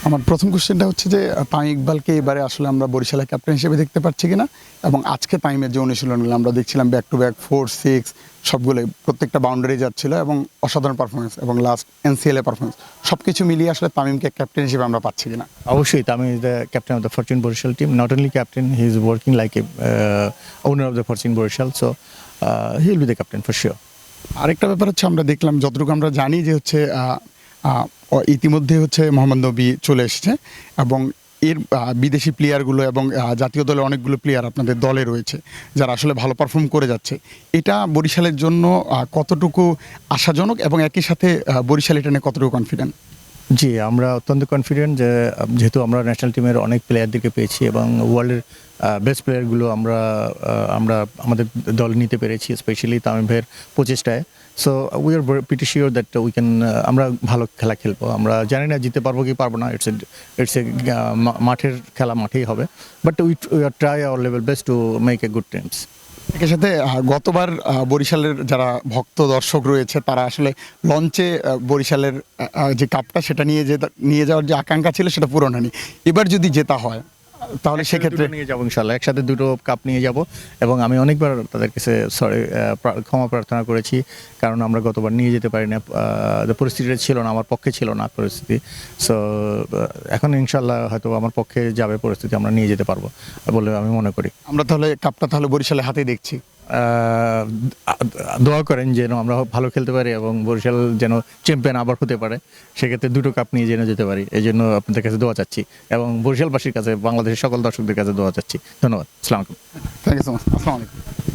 আমার প্রথম কোশ্চেনটা হচ্ছে যে তামিম ইকবালকে এবারে আসলে আমরা বরিশালের ক্যাপ্টেন হিসেবে দেখতে পাচ্ছি কিনা, এবং আজকে তামিমের যে অনুশীলনগুলো আমরা দেখছিলাম ব্যাক টু ব্যাক 4-6 সবগুলোই প্রত্যেকটা বাউন্ডারি যাচ্ছিল এবং অসাধারণ পারফরমেন্স, এবং লাস্ট এনসিএল এ পারফরমেন্স সব কিছু মিলিয়ে আসলে তামিমকে ক্যাপ্টেন হিসেবে আমরা পাচ্ছি কিনা। অবশ্যই Tamim is the captain of the Fortune Barishal team, not only captain, he is working like a owner of the Fortune Barishal, so he will be the captain for sure. আরেকটা ব্যাপার হচ্ছে আমরা দেখলাম যতটুকু আমরা জানি যে হচ্ছে ইতিমধ্যে হচ্ছে মোহাম্মদ নবী চলে এসেছে, এবং এর বিদেশি প্লেয়ারগুলো এবং জাতীয় দলের অনেকগুলো প্লেয়ার আপনাদের দলে রয়েছে যারা আসলে ভালো পারফর্ম করে যাচ্ছে। এটা বরিশালের জন্য কতটুকু আশাজনক, এবং একই সাথে বরিশাল এটা নিয়ে কতটুকু কনফিডেন্ট? জি, আমরা অত্যন্ত কনফিডেন্ট যে যেহেতু আমরা ন্যাশনাল টিমের অনেক প্লেয়ারদেরকে পেয়েছি এবং ওয়ার্ল্ডের বেস্ট প্লেয়ারগুলো আমরা আমাদের দল নিতে পেরেছি, স্পেশালি তামিম ভাইয়ের প্রচেষ্টায়। So we are pretty sure that we can, আমরা ভালো খেলা খেলবো। আমরা জানি না জিততে পারবো কি পারবো না, ইটস এ মাঠের খেলা মাঠেই হবে, but we are try our level best to make a good teams. একই সাথে গতবার বরিশালের যারা ভক্ত দর্শক রয়েছে তারা আসলে লঞ্চে বরিশালের যে কাপটা সেটা নিয়ে যাওয়ার যে আকাঙ্ক্ষা ছিল সেটা পূরণ হয়নি। এবার যদি জেতা হয় তাহলে সেক্ষেত্রে নিয়ে যাবো ইনশাল্লাহ, একসাথে দুটো কাপ নিয়ে যাব। এবং আমি অনেকবার তাদের কাছে ক্ষমা প্রার্থনা করেছি, কারণ আমরা গতবার নিয়ে যেতে পারি না, পরিস্থিতিটা ছিল না, আমার পক্ষে ছিল না পরিস্থিতি। সো এখন ইনশাল্লাহ হয়তো আমার পক্ষে যাবে পরিস্থিতি, আমরা নিয়ে যেতে পারবো বলে আমি মনে করি। আমরা তাহলে কাপটা তাহলে বরিশালের হাতেই দেখছি। দোয়া করেন যেন আমরা ভালো খেলতে পারি এবং বরিশাল যেন চ্যাম্পিয়ন আবার হতে পারে, সেক্ষেত্রে দুটো কাপ নিয়ে যেন যেতে পারি, এই জন্য আপনাদের কাছে দোয়া চাচ্ছি এবং বরিশালবাসীর কাছে, বাংলাদেশের সকল দর্শকদের কাছে দোয়া চাচ্ছি। ধন্যবাদ। আসসালামু আলাইকুম। Thank you so much. আসসালামু আলাইকুম।